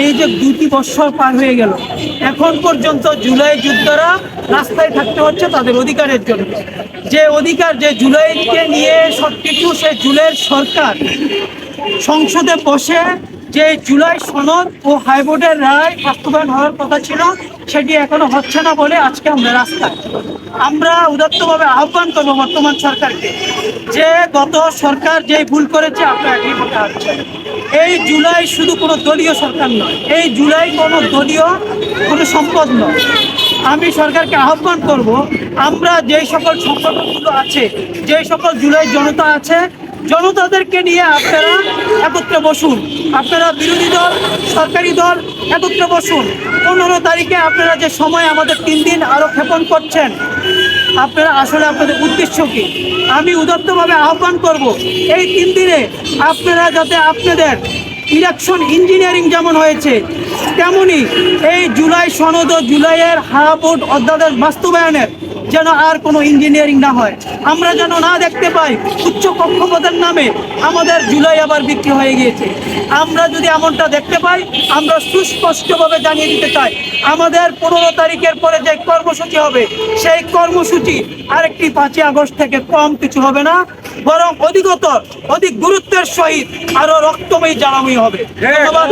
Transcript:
এই যে 2টি বছর পার হয়ে গেল, এখন পর্যন্ত জুলাই যোদ্ধারা রাস্তায় থাকতে হচ্ছে তাদের অধিকারের জন্য। যে অধিকার, যে জুলাইকে নিয়ে সবকিছু, সে জুলাইয়ের সরকার সংসদে বসে যে জুলাই সনদ ও হাইকোর্টের রায় বাস্তবায়ন হওয়ার কথা ছিল, সেটি এখনো হচ্ছে না বলে আজকে আমরা রাস্তায়। আমরা উদাত্তভাবে আহ্বান করবো বর্তমান সরকারকে, যে গত সরকার যে ভুল করেছে আপনারা একই কথা হচ্ছে। এই জুলাই শুধু কোনো দলীয় সরকার নয়, এই জুলাই কোনো দলীয় কোনো সম্পদ নয়। আমি সরকারকে আহ্বান করব, আমরা যেই সকল সংগঠনগুলো আছে, যেই সকল জুলাই জনতা আছে, জনতাদেরকে নিয়ে আপনারা একত্রে বসুন। আপনারা বিরোধী দল, সরকারি দল একত্রে বসুন। 15 তারিখে আপনারা যে সময় আমাদের 3 দিন আরো ক্ষেপণ করছেন, আপনারা আসলে আপনাদের উদ্দেশ্য কি? আমি উদাত্তভাবে আহ্বান করব, এই 3 দিনে আপনারা যাতে আপনাদের ইলেকশন ইঞ্জিনিয়ারিং যেমন হয়েছে, তেমনি এই জুলাই সনদ ও জুলাইয়ের হাইকোর্ট অধ্যাদেশ বাস্তবায়নের যেন আর কোনো ইঞ্জিনিয়ারিং না হয়। আমরা যেন না দেখতে পাই উচ্চ কক্ষপথের নামে আমাদের জুলাই আবার বিক্রি হয়ে গিয়েছে। আমরা যদি এমনটা দেখতে পাই, আমরা সুস্পষ্টভাবে জানিয়ে দিতে চাই, আমাদের 15 তারিখের পরে যে কর্মসূচি হবে, সেই কর্মসূচি আরেকটি 5ই আগস্ট থেকে কম কিছু হবে না, বরং অধিক গুরুত্বের সহিত আরো রক্তময়ী জ্বালাময়ী হবে। ধন্যবাদ।